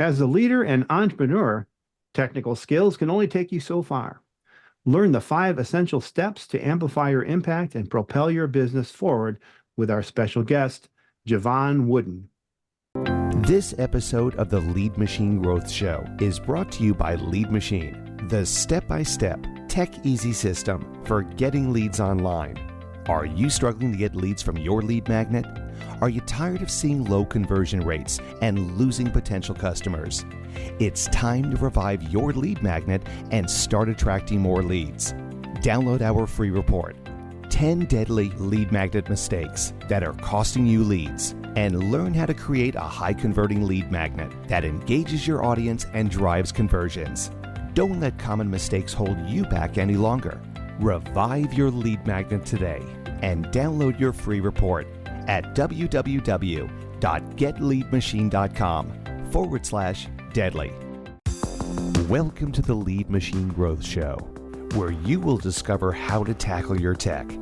As a leader and entrepreneur, technical skills can only take you so far. Learn the 5 essential steps to amplify your impact and propel your business forward with our special guest, Jevon Wooden. This episode of the Lead Machine Growth Show is brought to you by Lead Machine, the step-by-step, tech-easy system for getting leads online. Are you struggling to get leads from your lead magnet? Are you tired of seeing low conversion rates and losing potential customers? It's time to revive your lead magnet and start attracting more leads. Download our free report, 10 Deadly Lead Magnet Mistakes That Are Costing You Leads, and learn how to create a high-converting lead magnet that engages your audience and drives conversions. Don't let common mistakes hold you back any longer. Revive your lead magnet today and download your free report at www.getleadmachine.com/deadly. Welcome to the Lead Machine Growth Show, where you will discover how to tackle your tech,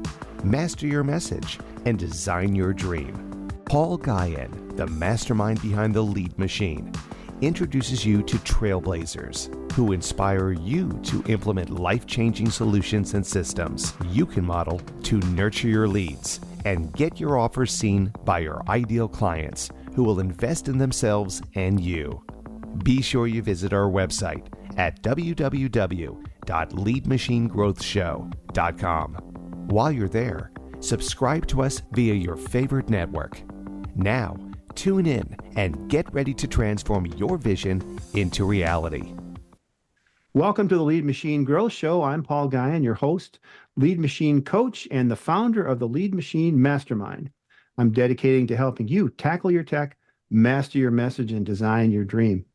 master your message, and design your dream. Paul Guyan, the mastermind behind the Lead Machine, introduces you to trailblazers who inspire you to implement life-changing solutions and systems you can model to nurture your leads and get your offers seen by your ideal clients who will invest in themselves and you. Be sure you visit our website at www.leadmachinegrowthshow.com. While you're there, subscribe to us via your favorite network. Now, tune in and get ready to transform your vision into reality. Welcome to the Lead Machine Growth Show. I'm Paul Guyan, your host, Lead Machine coach, and the founder of the Lead Machine Mastermind. I'm dedicating to helping you tackle your tech, master your message, and design your dream.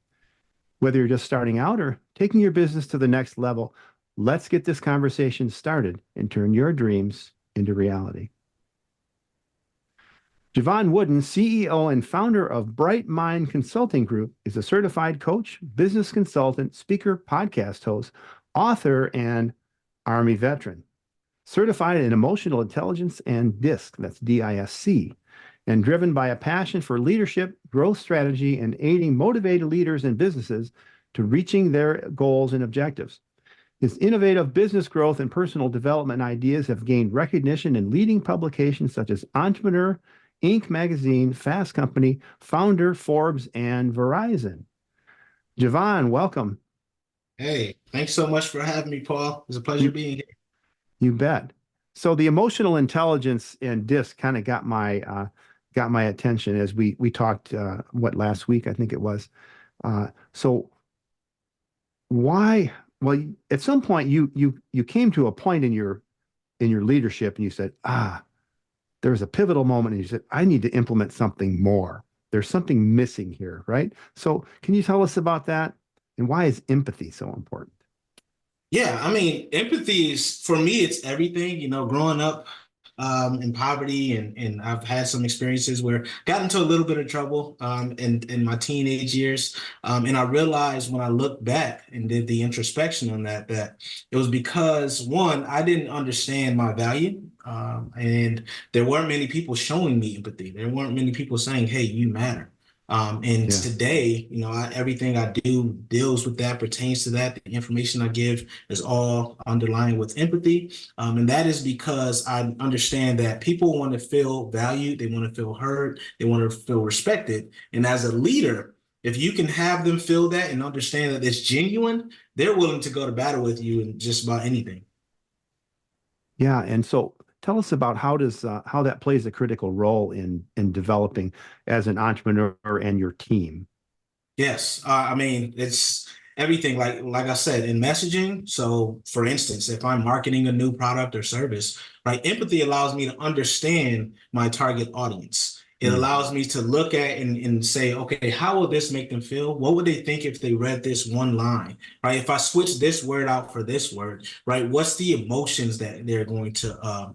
Whether you're just starting out or taking your business to the next level, let's get this conversation started and turn your dreams into reality. Jevon Wooden, CEO and founder of BrightMind Consulting Group, is a certified coach, business consultant, speaker, podcast host, author, and Army veteran. Certified in emotional intelligence and DISC, that's DISC, and driven by a passion for leadership, growth strategy, and aiding motivated leaders and businesses to reaching their goals and objectives. His innovative business growth and personal development ideas have gained recognition in leading publications such as Entrepreneur, Inc. Magazine, Fast Company, Founder, Forbes, and Verizon. Jevon, welcome. Hey, thanks so much for having me, Paul. It's a pleasure being here. You bet. So the emotional intelligence and DISC kind of got my attention as we talked last week, I think it was. So why? Well, at some point you came to a point in your leadership and you said, there was a pivotal moment and you said, I need to implement something more. There's something missing here, right? So can you tell us about that? And why is empathy so important? Yeah, I mean, empathy is, for me, it's everything. You know, growing up in poverty, and I've had some experiences where I got into a little bit of trouble in my teenage years. And I realized when I looked back and did the introspection on that it was because, one, I didn't understand my value. And there weren't many people showing me empathy. There weren't many people saying, hey, you matter. Today, you know, everything I do deals with that, pertains to that. The information I give is all underlying with empathy. And that is because I understand that people want to feel valued. They want to feel heard. They want to feel respected. And as a leader, if you can have them feel that and understand that it's genuine, they're willing to go to battle with you in just about anything. Yeah. And so tell us about how that plays a critical role in developing as an entrepreneur and your team. Yes, I mean, it's everything. Like I said, in messaging. So, for instance, if I'm marketing a new product or service, right, empathy allows me to understand my target audience. It allows me to look at and say, okay, how will this make them feel? What would they think if they read this one line, right? If I switch this word out for this word, right? What's the emotions that they're going to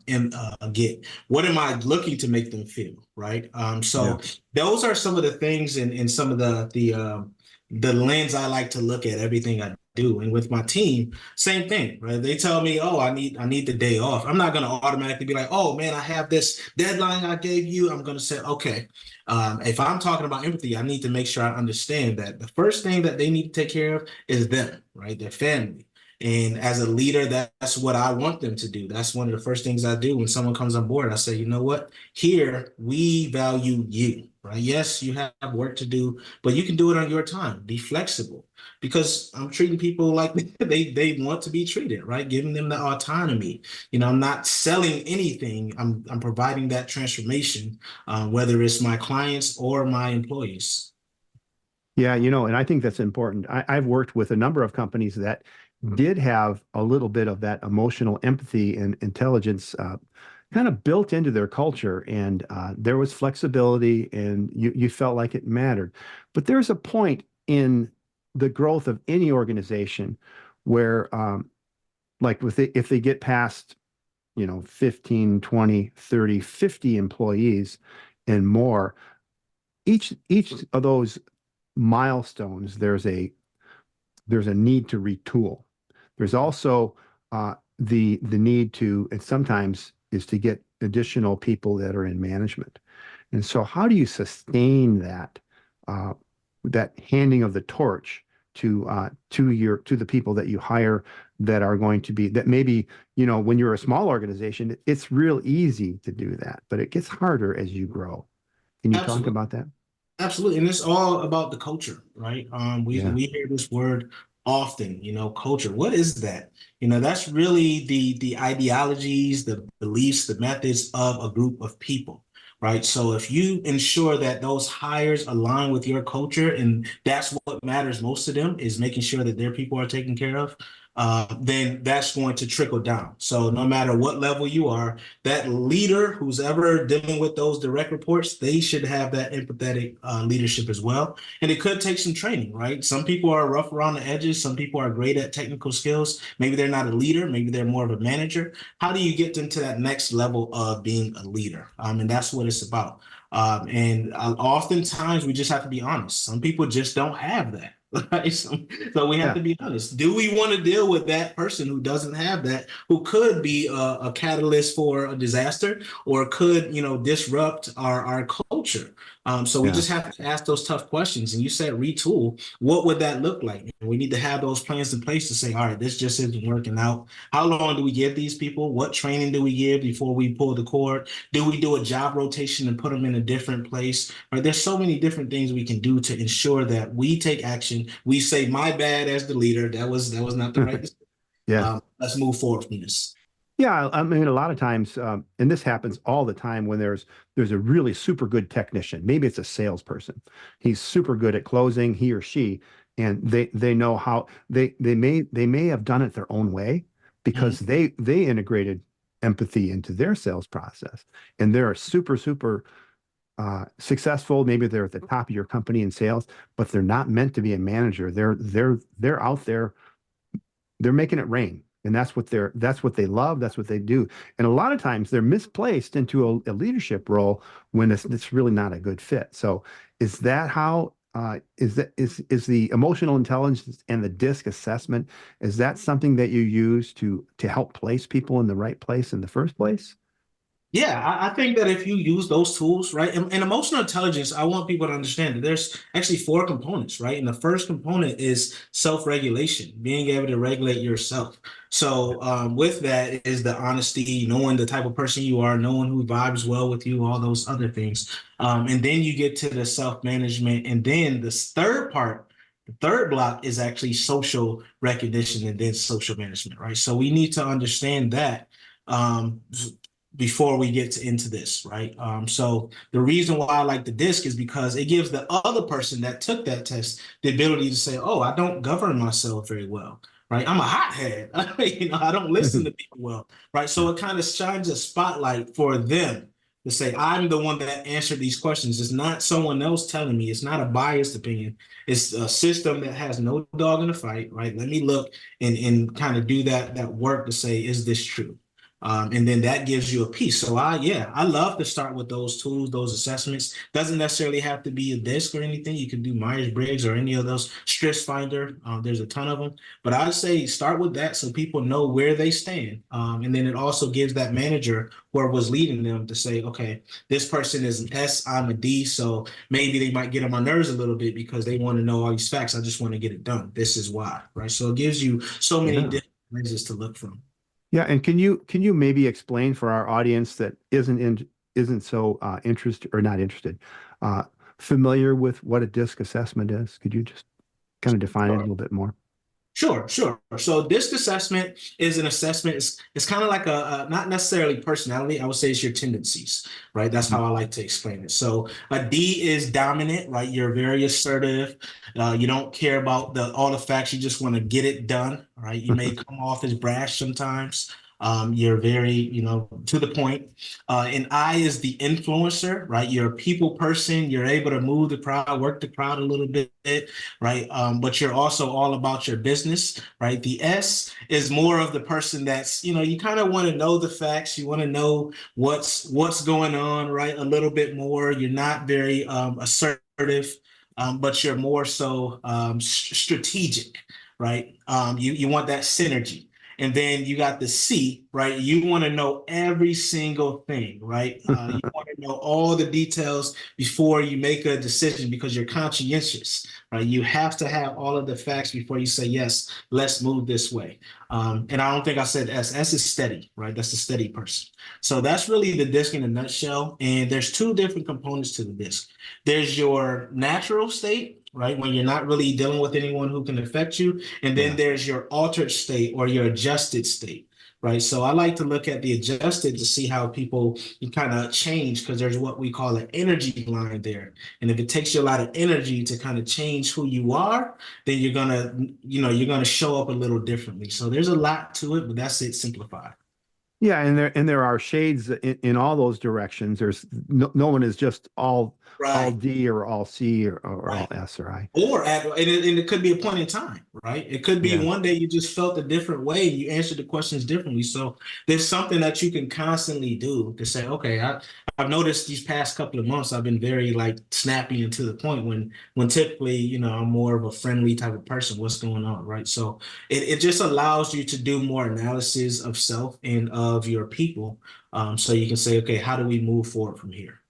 get? What am I looking to make them feel, right? Those are some of the things and some of the lens I like to look at everything I do. And with my team, same thing, right? They tell me, oh, I need the day off. I'm not going to automatically be like, oh man, I have this deadline I gave you. I'm going to say, okay. If I'm talking about empathy, I need to make sure I understand that the first thing that they need to take care of is them, right? Their family. And as a leader, that's what I want them to do. That's one of the first things I do when someone comes on board. I say, you know what? Here, we value you, right? Yes, you have work to do, but you can do it on your time. Be flexible, because I'm treating people like they want to be treated, right? Giving them the autonomy. I'm not selling anything. I'm providing that transformation, whether it's my clients or my employees. Yeah, and I think that's important. I've worked with a number of companies that did have a little bit of that emotional empathy and intelligence kind of built into their culture, and there was flexibility, and you felt like it mattered. But there's a point in the growth of any organization where, like if they get past, 15, 20, 30, 50 employees and more, each of those milestones, there's a need to retool. There's also the need to, and sometimes is to get additional people that are in management. And so, how do you sustain that handing of the torch to the people that you hire, that are going to be, that maybe, when you're a small organization, it's real easy to do that, but it gets harder as you grow. Can you talk about that? Absolutely. And it's all about the culture, right? Yeah. We hear this word often, culture. What is that? That's really the ideologies, the beliefs, the methods of a group of people, right? So if you ensure that those hires align with your culture, and that's what matters most to them, is making sure that their people are taken care of, then that's going to trickle down. So no matter what level you are, that leader who's ever dealing with those direct reports, they should have that empathetic leadership as well. And it could take some training, right? Some people are rough around the edges. Some people are great at technical skills. Maybe they're not a leader. Maybe they're more of a manager. How do you get them to that next level of being a leader? And that's what it's about. And oftentimes we just have to be honest. Some people just don't have that. Right? So we have Yeah. to be honest. Do we want to deal with that person who doesn't have that, who could be a catalyst for a disaster, or could, disrupt our culture? So we Yeah. just have to ask those tough questions. And you said retool. What would that look like? And we need to have those plans in place to say, all right, this just isn't working out. How long do we give these people? What training do we give before we pull the cord? Do we do a job rotation and put them in a different place? Right? There's so many different things we can do to ensure that we take action. We say, my bad as the leader. That was not the right decision. Yeah. Let's move forward from this. Yeah, I mean, a lot of times, and this happens all the time when there's a really super good technician. Maybe it's a salesperson. He's super good at closing, he or she, and they know how they may have done it their own way, because they integrated empathy into their sales process, and they're super successful. Maybe they're at the top of your company in sales, but they're not meant to be a manager. They're out there, they're making it rain. And that's what they love. That's what they do. And a lot of times they're misplaced into a leadership role when it's really not a good fit. So is that how, is the emotional intelligence and the DISC assessment, is that something that you use to help place people in the right place in the first place? Yeah, I think that if you use those tools, right, and emotional intelligence, I want people to understand that there's actually four components, right? And the first component is self-regulation, being able to regulate yourself. So with that is the honesty, knowing the type of person you are, knowing who vibes well with you, all those other things. And then you get to the self-management. And then the third block is actually social recognition, and then social management, right? So we need to understand that. Before we get into this, right? So the reason why I like the DISC is because it gives the other person that took that test the ability to say, oh, I don't govern myself very well, right? I'm a hothead. I don't listen to people well, right? So it kind of shines a spotlight for them to say, I'm the one that answered these questions. It's not someone else telling me. It's not a biased opinion. It's a system that has no dog in the fight, right? Let me look and kind of do that work to say, is this true? And then that gives you a piece. So I love to start with those tools, those assessments. Doesn't necessarily have to be a disc or anything. You can do Myers-Briggs or any of those stress finder. There's a ton of them, but I'd say start with that so people know where they stand. And then it also gives that manager who was leading them to say, okay, this person is an S, I'm a D. So maybe they might get on my nerves a little bit because they want to know all these facts. I just want to get it done. This is why, right? So it gives you so many different lenses to look from. Yeah, and can you maybe explain for our audience that isn't so interested or not interested, familiar with what a DISC assessment is? Could you just kind of define it a little bit more? Sure. So DISC assessment is an assessment. It's kind of like a not necessarily personality. I would say it's your tendencies, right? That's how I like to explain it. So a D is dominant, right? You're very assertive. You don't care about all the facts. You just want to get it done, right? You may come off as brash sometimes. You're very, to the point. And I is the influencer, right? You're a people person. You're able to move the crowd, work the crowd a little bit, right? But you're also all about your business, right? The S is more of the person that's, you kind of want to know the facts. You want to know what's going on, right? A little bit more. You're not very assertive, but you're more so strategic, right? You want that synergy. And then you got the C, right? You want to know every single thing, right? You want to know all the details before you make a decision because you're conscientious, right? You have to have all of the facts before you say, yes, let's move this way. And I don't think I said S. S is steady, right? That's the steady person. So that's really the DISC in a nutshell. And there's two different components to the DISC. There's your natural state, right? When you're not really dealing with anyone who can affect you. And then there's your altered state or your adjusted state, right? So I like to look at the adjusted to see how people kind of change because there's what we call an energy line there. And if it takes you a lot of energy to kind of change who you are, then you're gonna show up a little differently. So there's a lot to it, but that's it simplified. Yeah, and there are shades in all those directions. There's no one is just all D or all C or all S or I. And it could be a point in time, right? It could be one day you just felt a different way. You answered the questions differently. So there's something that you can constantly do to say, okay, I've noticed these past couple of months I've been very like snappy and to the point when typically, I'm more of a friendly type of person. What's going on, right? So it just allows you to do more analysis of self and of your people. So you can say, okay, how do we move forward from here?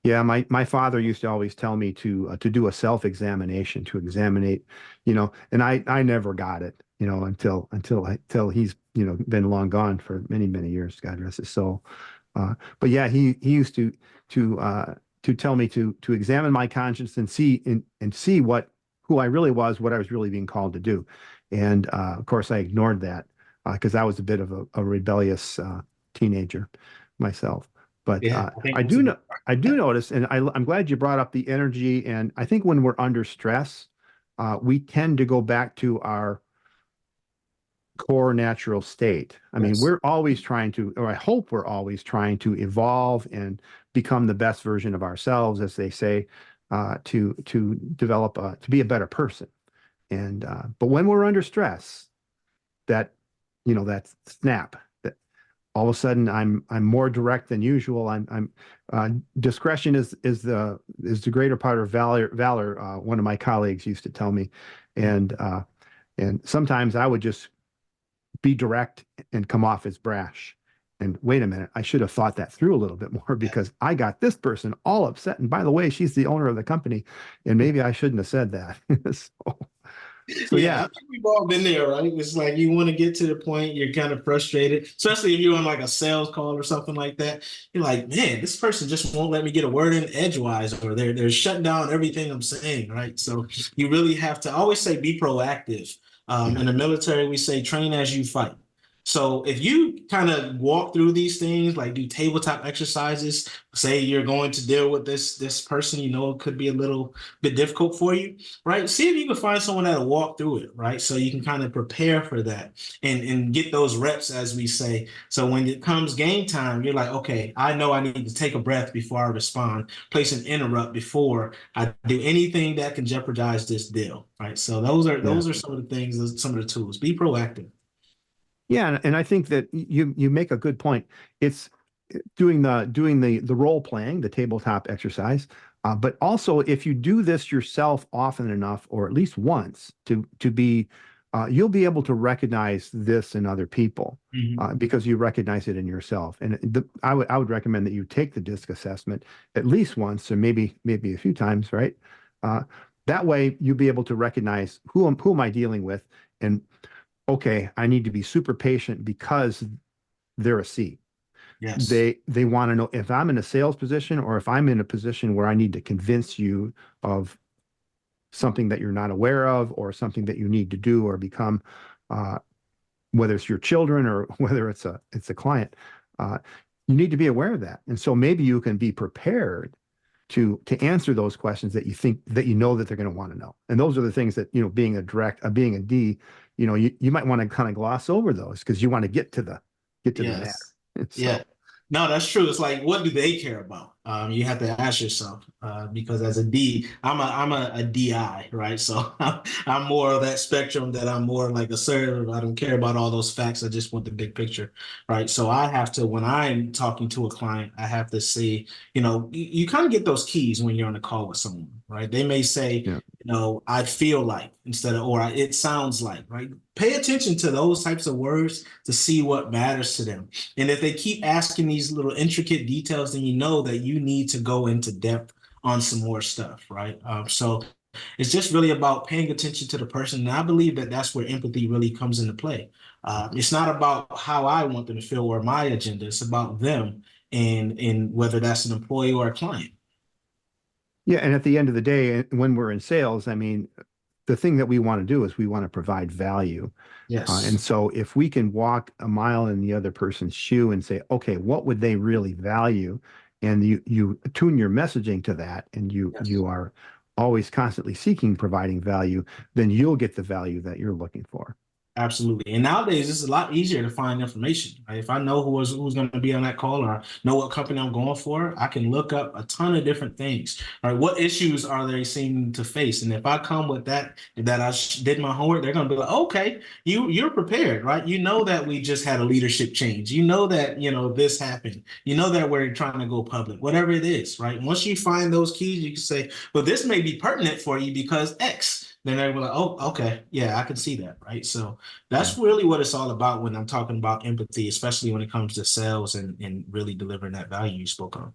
Yeah, my father used to always tell me to do a self-examination, to examine, and I never got it, until he's, been long gone for many, many years, God rest his soul. But yeah, he used to tell me to examine my conscience and see who I really was, what I was really being called to do. And of course I ignored that because I was a bit of a rebellious teenager myself. But I do notice, and I'm glad you brought up the energy. And I think when we're under stress, we tend to go back to our core natural state. I mean, we're always trying to, or I hope we're always trying to evolve and become the best version of ourselves, as they say, to develop, to be a better person. And but when we're under stress, that snap. All of a sudden I'm more direct than usual. Discretion is the greater part of valor. One of my colleagues used to tell me, and sometimes I would just be direct and come off as brash. And wait a minute, I should have thought that through a little bit more because I got this person all upset. And by the way, she's the owner of the company, and maybe I shouldn't have said that. So yeah, I think we've all been there, right? It's like you want to get to the point, you're kind of frustrated, especially if you're on like a sales call or something like that. You're like, man, this person just won't let me get a word in edgewise, or they're shutting down everything I'm saying, right? So you really have to, I always say be proactive. In the military, we say train as you fight. So if you kind of walk through these things, like do tabletop exercises, say you're going to deal with this person, it could be a little bit difficult for you, right? See if you can find someone that'll walk through it, right? So you can kind of prepare for that and get those reps, as we say. So when it comes game time, you're like, okay, I know I need to take a breath before I respond, place an interrupt before I do anything that can jeopardize this deal, right? So those are some of the things, some of the tools. Be proactive. Yeah, and I think that you make a good point. It's doing the role playing, the tabletop exercise, but also if you do this yourself often enough, or at least once, to be, you'll be able to recognize this in other people Mhm. because you recognize it in yourself. And I would recommend that you take the DISC assessment at least once, or maybe a few times, right? Uh, that way you'll be able to recognize who am I dealing with, and okay, I need to be super patient because they're a C. Yes. They want to know if I'm in a sales position or if I'm in a position where I need to convince you of something that you're not aware of or something that you need to do or become, uh, whether it's your children or whether it's a client. Uh, you need to be aware of that. And so maybe you can be prepared to answer those questions that you think that you know that they're going to want to know. And those are the things that, being a D, you might want to kind of gloss over those because you want to get to the matter. Yes. So Yeah. No, that's true. It's like, what do they care about? You have to ask yourself, because as a D, I'm a DI, right? So I'm more of that spectrum that I'm more like assertive. I don't care about all those facts. I just want the big picture, right? So I have to, when I'm talking to a client, I have to see, you kind of get those keys when you're on a call with someone, right? They may say, yeah. I feel like instead of, or it sounds like, right? Pay attention to those types of words to see what matters to them. And if they keep asking these little intricate details, then you know that you need to go into depth on some more stuff, right? So it's just really about paying attention to the person. And I believe that that's where empathy really comes into play. It's not about how I want them to feel or my agenda. It's about them and whether that's an employee or a client. Yeah, and at the end of the day, when we're in sales, I mean, the thing that we want to do is we want to provide value. And Yes. so if we can walk a mile in the other person's shoe and say, okay, what would they really value? And you tune your messaging to that, and you Yes. you are always constantly seeking providing value, then you'll get the value that you're looking for. Absolutely. And nowadays, it's a lot easier to find information. Right? If I know who's going to be on that call or know what company I'm going for, I can look up a ton of different things. Right? What issues are they seeming to face? And if I come with that I did my homework, they're going to be like, okay, you're prepared, right? You know that we just had a leadership change. You know that this happened. You know that we're trying to go public. Whatever it is, right? Once you find those keys, you can say, well, this may be pertinent for you because X. Then they're like, oh, okay, yeah, I can see that, right? So Yeah. that's really what it's all about when I'm talking about empathy, especially when it comes to sales and really delivering that value you spoke on.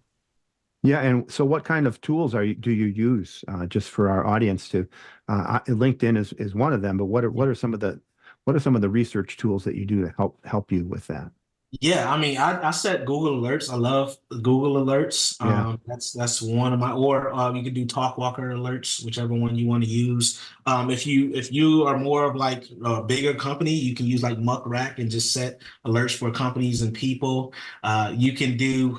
Yeah, and so what kind of tools do you use just for our audience to LinkedIn is one of them, but what are some of the research tools that you do to help you with that? Yeah, I mean, I set Google Alerts. I love Google Alerts. Yeah. That's one of my, or you can do TalkWalker Alerts, whichever one you want to use. If you are more of like a bigger company, you can use like Muck Rack and just set alerts for companies and people. You can do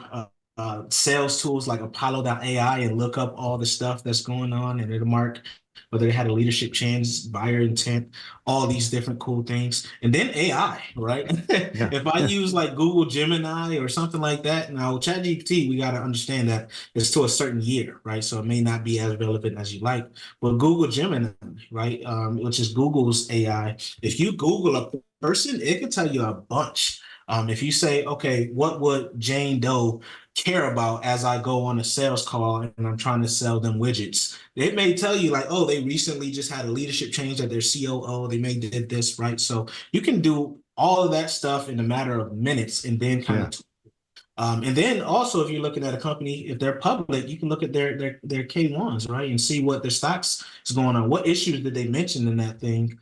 sales tools like Apollo.ai and look up all the stuff that's going on, and it'll mark whether they had a leadership change, buyer intent, all these different cool things. And then AI, right? Yeah. If I Yeah. use like Google Gemini or something like that, now ChatGPT, we got to understand that it's to a certain year, right? So it may not be as relevant as you like. But Google Gemini, right, which is Google's AI, if you Google a person, it can tell you a bunch. If you say, okay, what would Jane Doe care about as I go on a sales call and I'm trying to sell them widgets? It may tell you like, oh, they recently just had a leadership change at their COO. They may did this, right? So you can do all of that stuff in a matter of minutes and then kind Yeah. of and then also, if you're looking at a company, if they're public, you can look at their K1s, right, and see what their stocks is going on. What issues did they mention in that thing?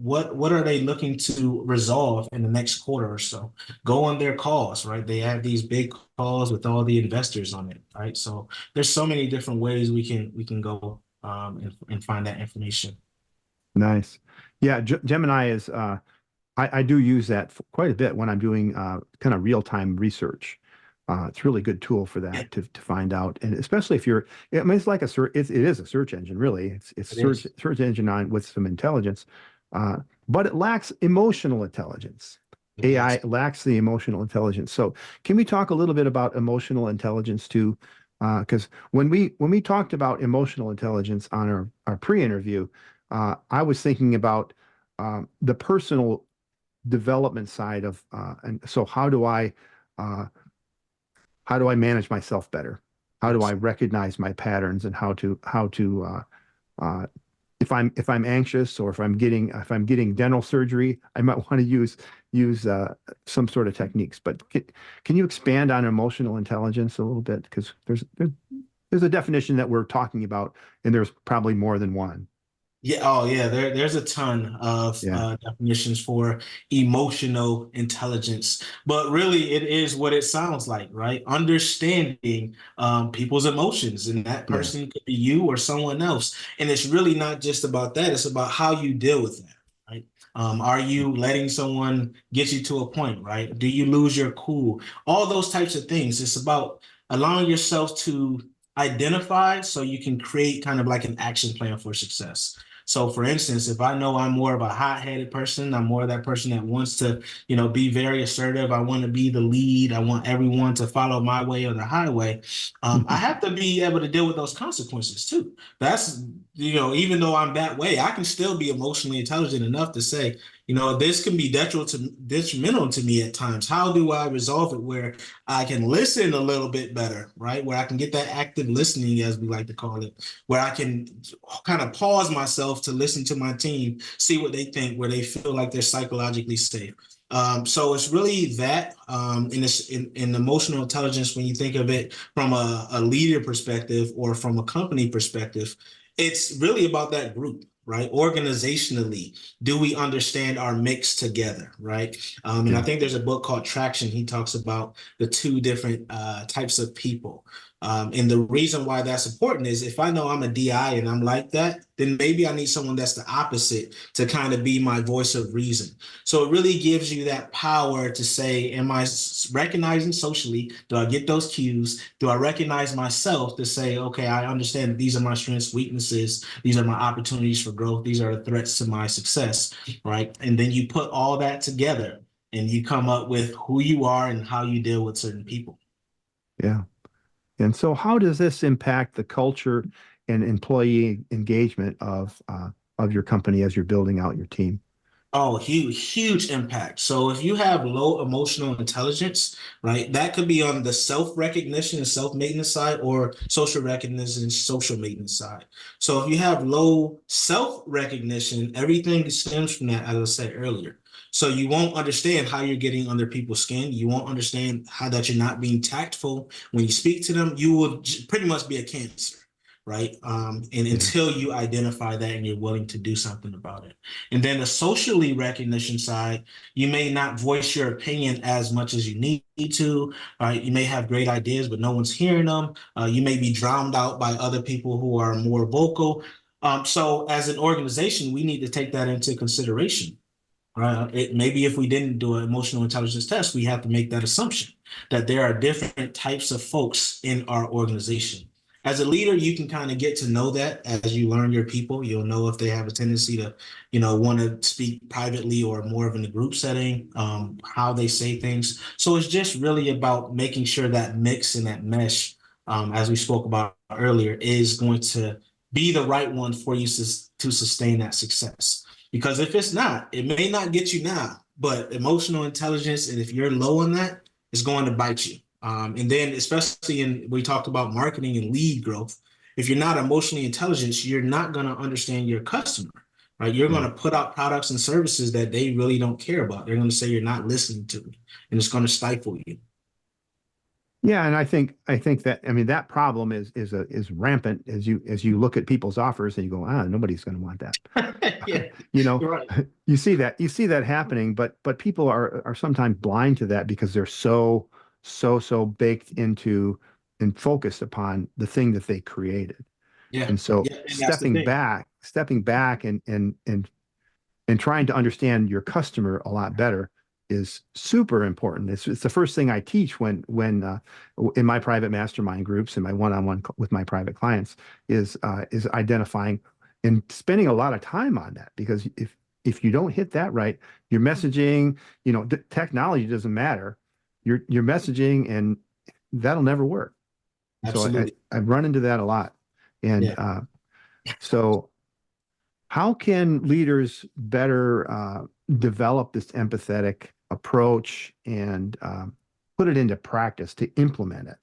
What are they looking to resolve in the next quarter or so? Go on their calls, right? They have these big calls with all the investors on it, right? So there's so many different ways we can go and find that information. Nice. Yeah, Gemini is I do use that quite a bit when I'm doing kind of real-time research. It's a really good tool for Yeah, that to find out, and especially if you're, I mean, it's like a search. It is a search engine, really. It's it is. search engine on with some intelligence, uh, but it lacks emotional intelligence. It AI does. lacks the emotional intelligence. So, can we talk a little bit about emotional intelligence too? Because when we talked about emotional intelligence on our pre-interview, I was thinking about the personal development side of, and so uh, how do I manage myself better? How do I Yes. recognize my patterns and if I'm anxious, or if I'm getting dental surgery, I might want to use some sort of techniques. But can you expand on emotional intelligence a little bit? Because there's a definition that we're talking about, and there's probably more than one. Yeah, oh yeah, there's a ton of Yeah, definitions for emotional intelligence, but really it is what it sounds like, right? Understanding people's emotions, and that yeah, person could be you or someone else. And it's really not just about that, it's about how you deal with that, right? Are you letting someone get you to a point, right? Do you lose your cool? All those types of things. It's about allowing yourself to identify so you can create kind of like an action plan for success. So, for instance, if I know I'm more of a hot-headed person, I'm more of that person that wants to, be very assertive. I want to be the lead. I want everyone to follow my way or the highway. I have to be able to deal with those consequences too. That's, even though I'm that way, I can still be emotionally intelligent enough to say, this can be detrimental to me at times. How do I resolve it where I can listen a little bit better, right? Where I can get that active listening, as we like to call it, where I can kind of pause myself to listen to my team, see what they think, where they feel like they're psychologically safe. So it's really that in emotional intelligence, when you think of it from a leader perspective or from a company perspective, it's really about that group, right? Organizationally, do we understand our mix together, right? And I yeah, think there's a book called Traction. He talks about the two different types of people. And the reason why that's important is if I know I'm a DI and I'm like that, then maybe I need someone that's the opposite to kind of be my voice of reason. So it really gives you that power to say, am I recognizing socially? Do I get those cues? Do I recognize myself to say, okay, I understand these are my strengths, weaknesses. These are my opportunities for growth. These are the threats to my success, right? And then you put all that together and you come up with who you are and how you deal with certain people. yeah. And so, how does this impact the culture and employee engagement of your company as you're building out your team? Oh, huge impact. So if you have low emotional intelligence, right, that could be on the self-recognition and self-maintenance side or social recognition and social maintenance side. So if you have low self-recognition, everything stems from that, as I said earlier. So you won't understand how you're getting under people's skin. You won't understand how that you're not being tactful when you speak to them. You will pretty much be a cancer, right? And Yeah, until you identify that and you're willing to do something about it. And then the socially recognition side, you may not voice your opinion as much as you need to. Right? You may have great ideas, but no one's hearing them. You may be drowned out by other people who are more vocal. So as an organization, we need to take that into consideration. Right? Maybe if we didn't do an emotional intelligence test, we have to make that assumption that there are different types of folks in our organization. As a leader, you can kind of get to know that as you learn your people. You'll know if they have a tendency to, want to speak privately or more of in a group setting, how they say things. So it's just really about making sure that mix and that mesh, as we spoke about earlier, is going to be the right one for you to sustain that success. Because if it's not, it may not get you now, but emotional intelligence, and if you're low on that, it's going to bite you. And then, especially we talked about marketing and lead growth. If you're not emotionally intelligent, you're not going to understand your customer, right? You're going yeah. to put out products and services that they really don't care about. They're going to say you're not listening to them, and it's going to stifle you. Yeah, and I think that, I mean, that problem is rampant as you look at people's offers and you go, nobody's going to want that. Yeah, You know, you're right. you see that happening, but people are sometimes blind to that because they're so baked into and focused upon the thing that they created. Yeah, And so yeah, and that's the stepping thing. back, stepping back and trying to understand your customer a lot better is super important. It's the first thing I teach when in my private mastermind groups and my one-on-one with my private clients is identifying and spending a lot of time on that, because if you don't hit that right, your messaging, technology doesn't matter. Your messaging, and that'll never work. So Absolutely. I've run into that a lot, and Yeah. so How can leaders better develop this empathetic approach and put it into practice to implement it?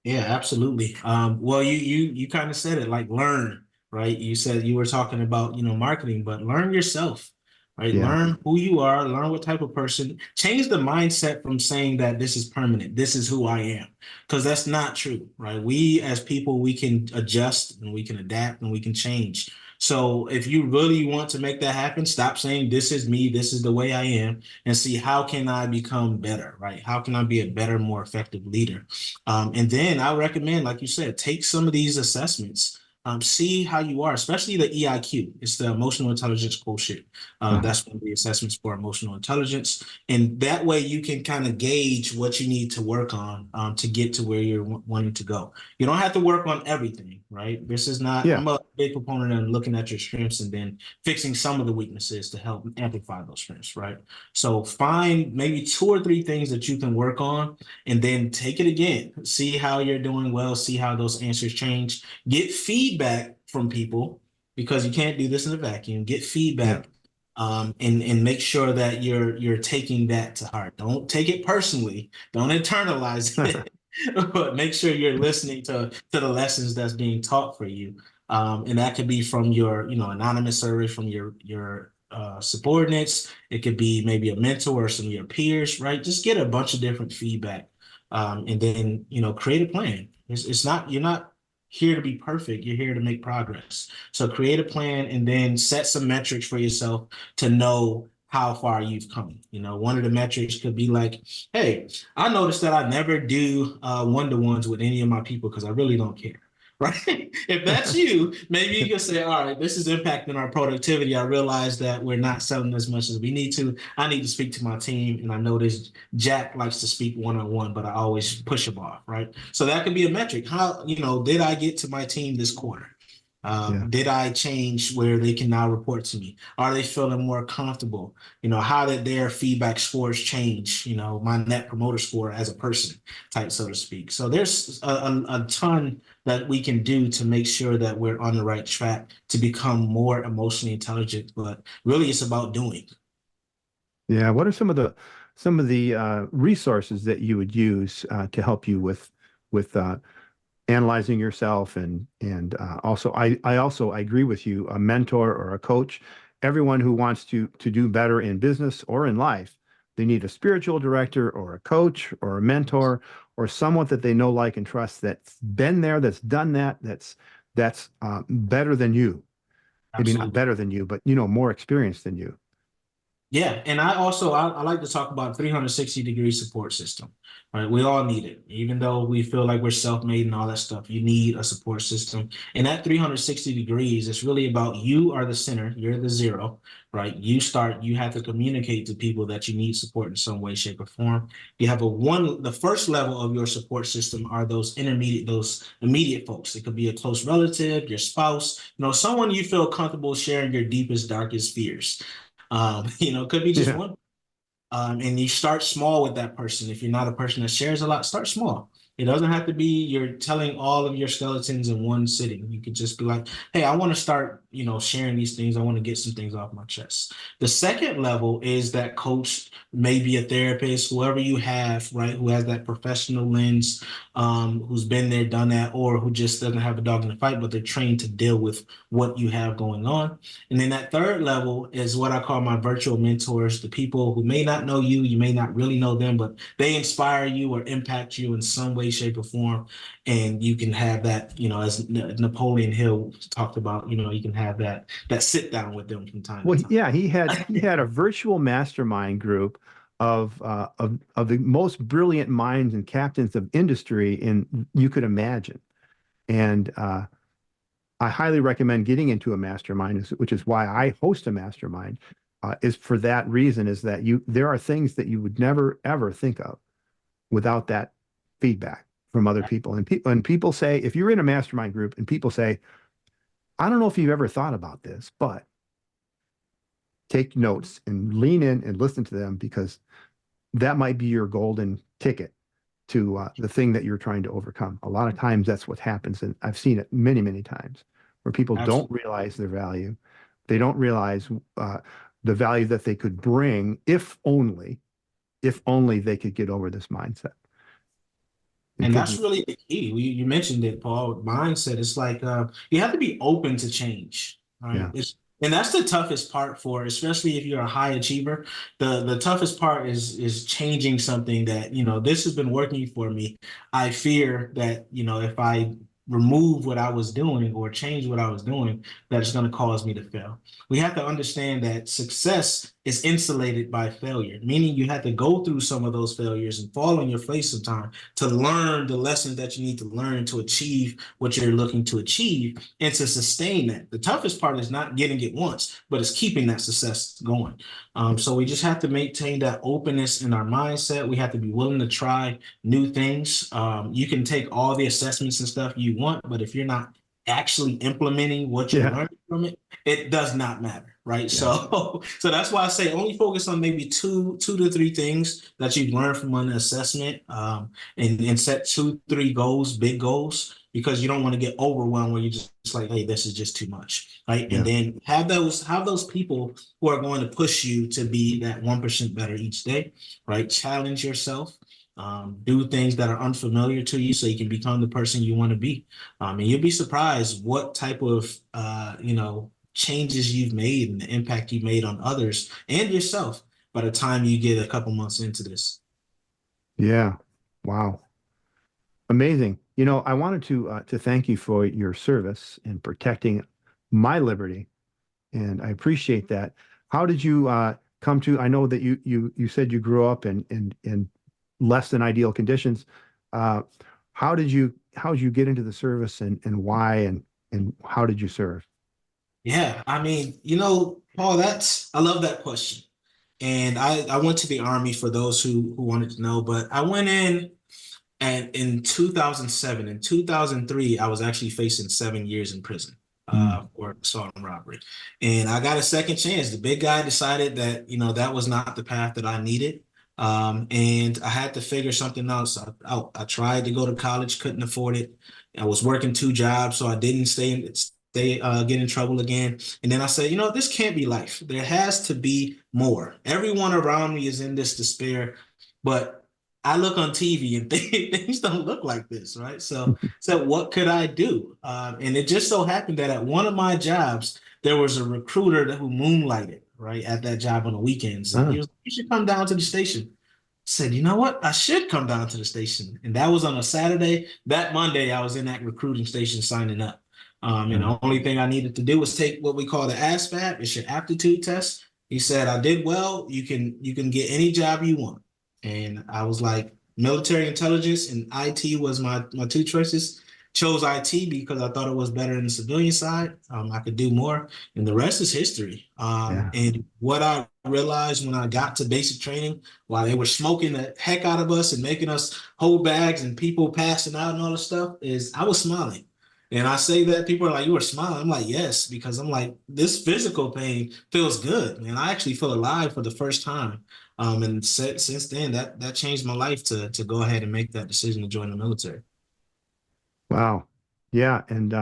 Yeah, absolutely. Well, you kind of said it, like learn, right? You said you were talking about, marketing, but learn yourself, right? Yeah. Learn who you are, learn what type of person. Change the mindset from saying that this is permanent, this is who I am, because that's not true, right? We as people, we can adjust and we can adapt and we can change. So if you really want to make that happen, stop saying this is me, this is the way I am, and see how can I become better, right? How can I be a better, more effective leader? And then I recommend, like you said, take some of these assessments, see how you are, especially the EIQ. It's the emotional intelligence quotient. Uh-huh. That's one of the assessments for emotional intelligence. And that way you can kind of gauge what you need to work on to get to where you're wanting to go. You don't have to work on everything, right? This is not, Yeah. I'm a big proponent of looking at your strengths and then fixing some of the weaknesses to help amplify those strengths, right? So find maybe 2 or 3 things that you can work on and then take it again. See how you're doing well, see how those answers change. Get feedback from people because you can't do this in a vacuum. Get Yeah. feedback and make sure that you're taking that to heart. Don't take it personally. Don't internalize it. But make sure you're listening to the lessons that's being taught for you. And that could be from your, anonymous survey from your subordinates. It could be maybe a mentor or some of your peers, right? Just get a bunch of different feedback, and then create a plan. It's not you're not here to be perfect. You're here to make progress. So create a plan and then set some metrics for yourself to know how far you've come. One of the metrics could be like, hey, I noticed that I never do one-to-ones with any of my people because I really don't care. Right? If that's you, maybe you can say, all right, this is impacting our productivity. I realize that we're not selling as much as we need to. I need to speak to my team. And I notice Jack likes to speak one-on-one, but I always push him off, right? So that could be a metric. How, did I get to my team this quarter? Yeah. Did I change where they can now report to me? Are they feeling more comfortable? How did their feedback scores change? My net promoter score as a person type, so to speak. So there's a ton that we can do to make sure that we're on the right track to become more emotionally intelligent. But really, it's about doing. Yeah. What are some of the resources that you would use to help you with analyzing yourself and also I agree with you, a mentor or a coach. Everyone who wants to do better in business or in life, they need a spiritual director or a coach or a mentor or someone that they know, like, and trust, that's been there, that's done that, that's better than you. Maybe not Absolutely. better than you, but more experienced than you. Yeah, and I like to talk about 360-degree support system. Right? We all need it. Even though we feel like we're self-made and all that stuff, you need a support system. And that 360 degrees, it's really about you are the center, you're the zero, right? You have to communicate to people that you need support in some way, shape, or form. You have the first level of your support system are those immediate folks. It could be a close relative, your spouse, someone you feel comfortable sharing your deepest, darkest fears. It could be just Yeah. one. And you start small with that person. If you're not a person that shares a lot, start small. It doesn't have to be you're telling all of your skeletons in one sitting. You could just be like, hey, I want to start, sharing these things. I want to get some things off my chest. The second level is that coach, maybe a therapist, whoever you have, right, who has that professional lens, who's been there, done that, or who just doesn't have a dog in the fight, but they're trained to deal with what you have going on. And then that third level is what I call my virtual mentors, the people who may not know you, you may not really know them, but they inspire you or impact you in some way, shape, or form. And you can have that, as Napoleon Hill talked about, you can have that sit down with them from time to Well, time. yeah, he had a virtual mastermind group of the most brilliant minds and captains of industry in you could imagine. And I highly recommend getting into a mastermind, which is why I host a mastermind, is for that reason, is that there are things that you would never ever think of without that feedback from other people. And people say, if you're in a mastermind group and people say, I don't know if you've ever thought about this, but take notes and lean in and listen to them, because that might be your golden ticket to the thing that you're trying to overcome. A lot of times that's what happens. And I've seen it many, many times. where people don't Absolutely. realize their value. They don't realize the value that they could bring if only they could get over this mindset. It And could that's be, really the key. You mentioned it, Paul. Mindset. It's like you have to be open to change, right? yeah, And that's the toughest part for, especially if you're a high achiever. The toughest part is changing something that, this has been working for me. I fear that, if I remove what I was doing or change what I was doing, that it's going to cause me to fail. We have to understand that success is insulated by failure, meaning you have to go through some of those failures and fall on your face sometimes to learn the lessons that you need to learn to achieve what you're looking to achieve and to sustain that. The toughest part is not getting it once, but it's keeping that success going. So we just have to maintain that openness in our mindset. We have to be willing to try new things. You can take all the assessments and stuff you want, but if you're not actually implementing what you're yeah, learning from it, it does not matter, right? yeah, So that's why I say only focus on maybe two to three things that you learn from an assessment, and set 2, 3 goals, big goals, because you don't want to get overwhelmed where you just like, hey, this is just too much, right? And yeah, then have those people who are going to push you to be that 1% better each day, right? Challenge yourself. Do things that are unfamiliar to you so you can become the person you want to be. And you'll be surprised what type of changes you've made and the impact you've made on others and yourself by the time you get a couple months into this. yeah. Wow. Amazing. I wanted to thank you for your service in protecting my liberty, and I appreciate that. How did you come to? I know that you said you grew up in less than ideal conditions. Uh, how did you get into the service, and why, and how did you serve? Yeah, I mean, Paul, I love that question. And I went to the Army for those who wanted to know, but I went in and in 2007. In 2003, I was actually facing 7 years in prison Mm. for assault and robbery. And I got a second chance. The big guy decided that, that was not the path that I needed. And I had to figure something else out. I tried to go to college, couldn't afford it. I was working 2 jobs, so I didn't get in trouble again. And then I said, this can't be life. There has to be more. Everyone around me is in this despair, but I look on TV and things don't look like this, right? So what could I do? And it just so happened that at one of my jobs, there was a recruiter who moonlighted, right, at that job on the weekends. And he Ah, was, you should come down to the station. Said, you know what? I should come down to the station. And that was on a Saturday. That Monday, I was in that recruiting station signing up. And yeah, the only thing I needed to do was take what we call the ASVAB. It's your aptitude test. He said, I did well. You can get any job you want. And I was like, military intelligence and IT was my two choices. Chose IT because I thought it was better in the civilian side. I could do more, and the rest is history. yeah, And what I realized when I got to basic training, while they were smoking the heck out of us and making us hold bags and people passing out and all this stuff, is I was smiling. And I say that people are like, you were smiling. I'm like, yes, because I'm like, this physical pain feels good. And I actually feel alive for the first time. And since then, that changed my life to go ahead and make that decision to join the military. wow, yeah. And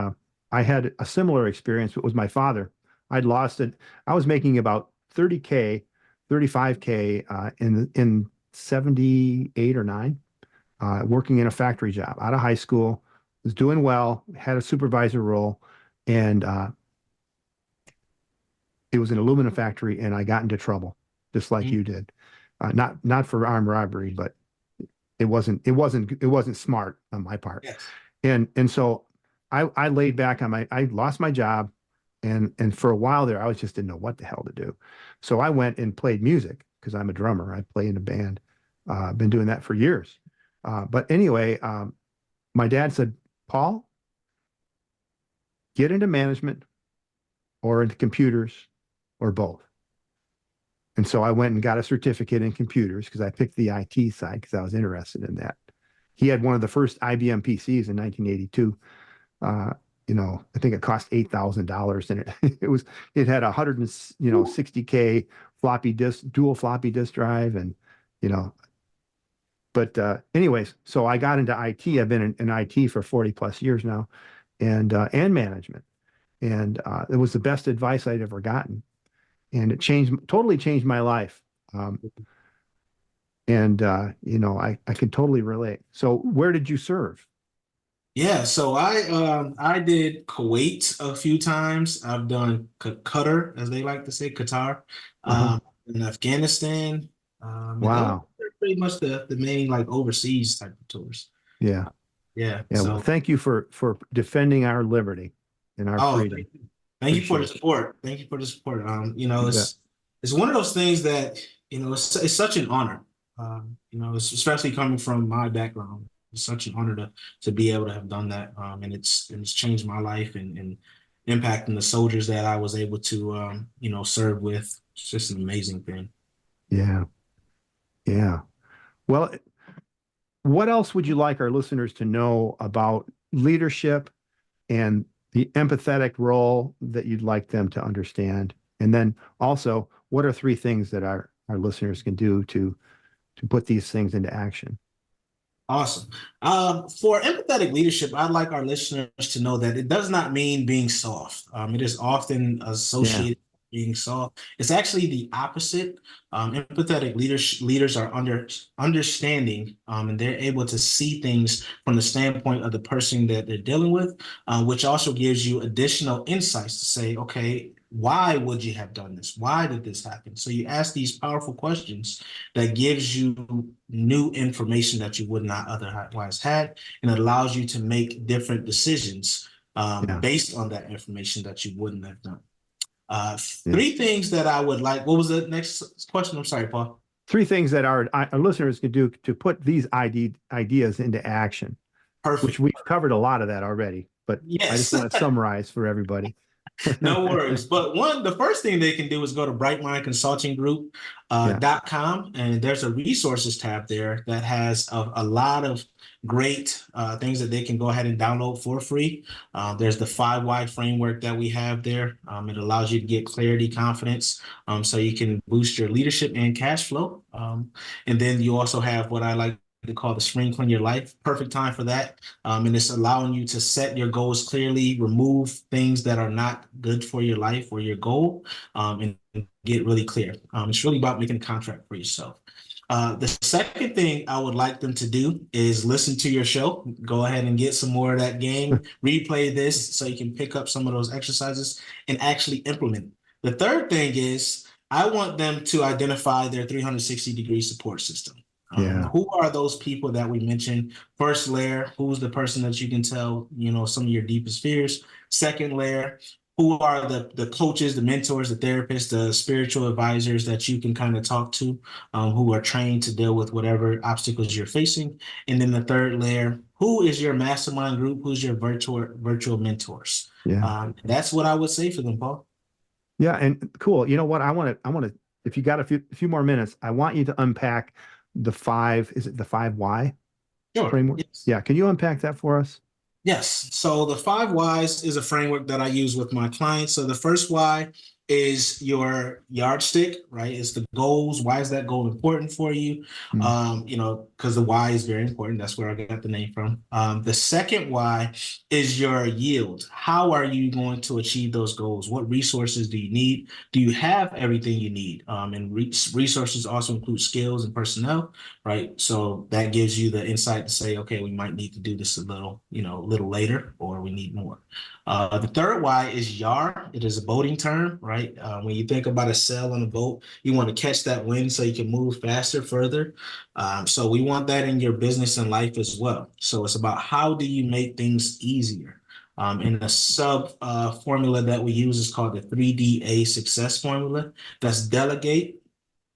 I had a similar experience. It was my father. I'd lost it. I was making about 30K, 35K in 78 or 9, working in a factory job out of high school. Was doing well, had a supervisor role, and it was an aluminum factory, and I got into trouble, just like Mm. you did. Not for armed robbery, but it wasn't smart on my part. Yes. And so I laid back on I lost my job, and for a while there I was just didn't know what the hell to do. So I went and played music because I'm a drummer. I play in a band. Been doing that for years. But anyway, my dad said, Paul, get into management or into computers or both. And so I went and got a certificate in computers because I picked the IT side because I was interested in that. He had one of the first IBM PCs in 1982. Uh, I think it cost $8,000, and it had 60K floppy disk, dual floppy disk drive, and you know. But anyways, so I got into IT. I've been in IT for 40 plus years now, and management. And it was the best advice I'd ever gotten. And it totally changed my life. Um, and, I could totally relate. So where did you serve? Yeah, so I did Kuwait a few times. I've done Qatar, as they like to say, Qatar, Uh-huh. in Afghanistan, and those Wow. are pretty much the main like overseas type of tours. Yeah. Yeah. Yeah. Well, So, thank you for defending our liberty and our oh, freedom. thank you for the Appreciate support. Thank you for the support. it. You bet. It's one of those things that it's such an honor. It's especially coming from my background. It's such an honor to be able to have done that. And it's changed my life and impacting the soldiers that I was able to serve with. It's just an amazing thing. Yeah. Yeah. Well, what else would you like our listeners to know about leadership and the empathetic role that you'd like them to understand? And then also, what are three things that our listeners can do to put these things into action? Awesome. For empathetic leadership, I'd like our listeners to know that it does not mean being soft. It is often Yeah. associated with being soft. It's actually the opposite. Empathetic leaders are understanding, and they're able to see things from the standpoint of the person that they're dealing with, which also gives you additional insights to say, okay, why would you have done this? Why did this happen? So you ask these powerful questions that gives you new information that you would not otherwise had, and it allows you to make different decisions Yeah. based on that information that you wouldn't have done. Uh, Yeah. Three things that I would like. What was the next question? I'm sorry, Paul. Three things that our listeners can do to put these ideas into action, which Perfect. we've covered a lot of that already, but I just Yes. want to summarize for everybody. No worries. But the first thing they can do is go to BrightMind Consulting Group Yeah. .com, and there's a resources tab there that has a lot of great things that they can go ahead and download for free. There's the 5 Why framework that we have there. It allows you to get clarity, confidence, so you can boost your leadership and cash flow. And then you also have what I like to call the spring clean your life. Perfect time for that. And it's allowing you to set your goals clearly, remove things that are not good for your life or your goal, and get really clear. It's really about making a contract for yourself. The second thing I would like them to do is listen to your show. Go ahead and get some more of that game. Replay this so you can pick up some of those exercises and actually implement it. The third thing is I want them to identify their 360-degree support system. Yeah. Who are those people that we mentioned? First layer, who's the person that you can tell, some of your deepest fears? Second layer, who are the coaches, the mentors, the therapists, the spiritual advisors that you can kind of talk to, who are trained to deal with whatever obstacles you're facing? And then the third layer, who is your mastermind group? Who's your virtual mentors? Yeah. That's what I would say for them, Paul. Yeah. And cool. You know what? I want to, if you got a few more minutes, I want you to unpack is it the 5 Why Sure. framework? Yes. Yeah. Can you unpack that for us? Yes. So the 5 Whys is a framework that I use with my clients. So the first why is your yardstick, right? It's the goals. Why is that goal important for you? Mm. Because the why is very important. That's where I got the name from. The second why is your yield. How are you going to achieve those goals? What resources do you need? Do you have everything you need? And resources also include skills and personnel, right? So that gives you the insight to say, okay, we might need to do this a little later, or we need more. The third why is yar. It is a boating term, right? When you think about a sail on a boat, you want to catch that wind so you can move faster, further. So we want that in your business and life as well. So it's about how do you make things easier? And the sub formula that we use is called the 3DA success formula. That's delegate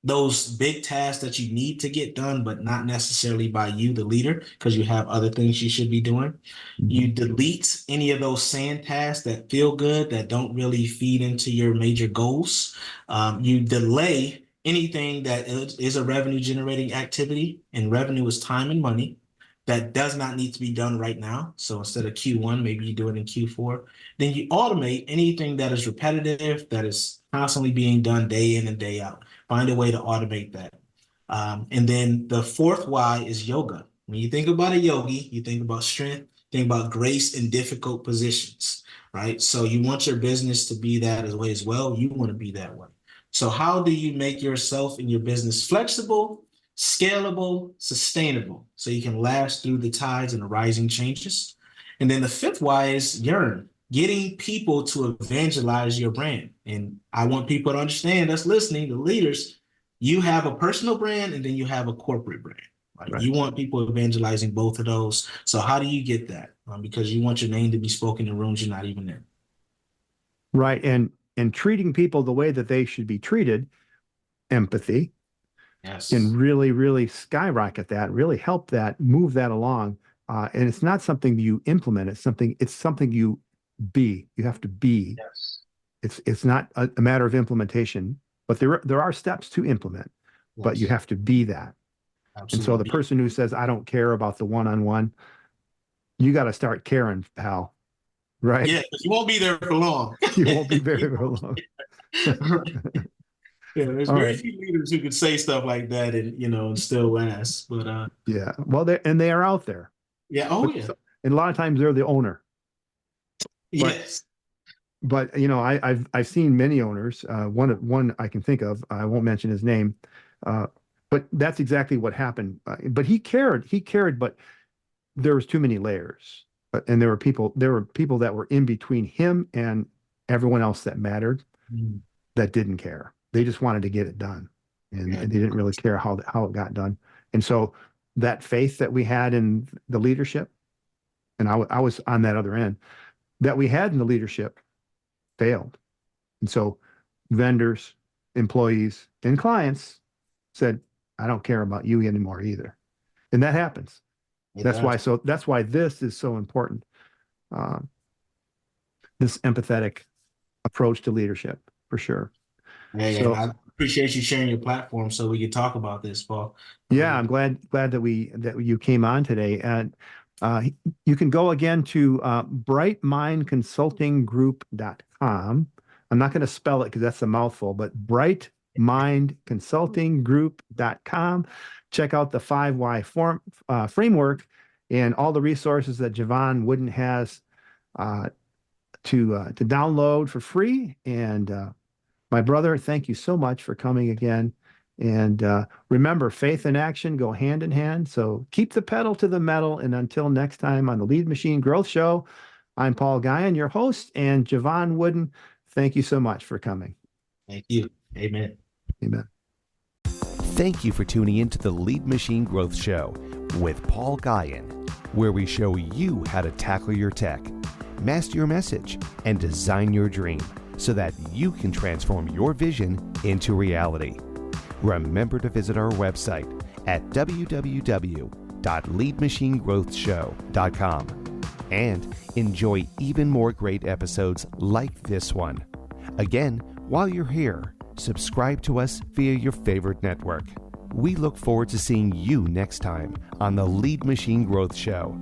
those big tasks that you need to get done, but not necessarily by you, the leader, because you have other things you should be doing. You delete any of those sand tasks that feel good, that don't really feed into your major goals. You delay anything that is a revenue generating activity, and revenue is time and money that does not need to be done right now. So instead of Q1, maybe you do it in Q4. Then you automate anything that is repetitive, that is constantly being done day in and day out. Find a way to automate that. And then the fourth why is yoga. When you think about a yogi, you think about strength, think about grace in difficult positions. right? So you want your business to be that as way as well. You want to be that way. So how do you make yourself and your business flexible, scalable, sustainable, so you can last through the tides and the rising changes? And then the fifth why is yearn, getting people to evangelize your brand. And I want people to understand, us listening, the leaders, you have a personal brand and then you have a corporate brand. Like Right. you want people evangelizing both of those. So how do you get that? Because you want your name to be spoken in rooms you're not even in. Right. And treating people the way that they should be treated, empathy, Yes. can really, really skyrocket that, really help that, move that along. And it's not something you implement. It's something you be. You have to be. Yes. It's not a matter of implementation, but there are steps to implement, but you Yes. have to be that. Absolutely. And so the person who says, I don't care about the one-on-one, you got to start caring, pal. Right? Yeah, because you won't be there for long. You won't be very long. Yeah, there's All very right. few leaders who could say stuff like that and and still last. But Yeah. Well, they are out there. yeah, oh But yeah. and a lot of times they're the owner. Yes. But I've seen many owners. One I can think of. I won't mention his name, but that's exactly what happened. But he cared. He cared, but there was too many layers. And there were people that were in between him and everyone else that mattered Mm. that didn't care. They just wanted to get it done, and Yeah. they didn't really care how it got done. And so that faith that we had in the leadership, and I was on that other end, that we had in the leadership failed. And so vendors, employees, and clients said, I don't care about you anymore either. And that happens. It That's does. that's why this is so important. This empathetic approach to leadership, for sure. Yeah, So and I appreciate you sharing your platform so we can talk about this, Paul. yeah, I'm glad that you came on today. And you can go again to brightmindconsultinggroup.com. I'm not going to spell it because that's a mouthful, but brightmindconsultinggroup.com. Check out the 5 Why framework and all the resources that Jevon Wooden has to download for free. And my brother, thank you so much for coming again. And remember, faith and action go hand in hand. So keep the pedal to the metal. And until next time on the Lead Machine Growth Show, I'm Paul Guyon, your host, and Jevon Wooden. Thank you so much for coming. Thank you. Amen. Amen. Thank you for tuning in to the Lead Machine Growth Show with Paul Guyon, where we show you how to tackle your tech, master your message, and design your dream so that you can transform your vision into reality. Remember to visit our website at www.leadmachinegrowthshow.com and enjoy even more great episodes like this one. Again, while you're here, subscribe to us via your favorite network. We look forward to seeing you next time on the Lead Machine Growth Show.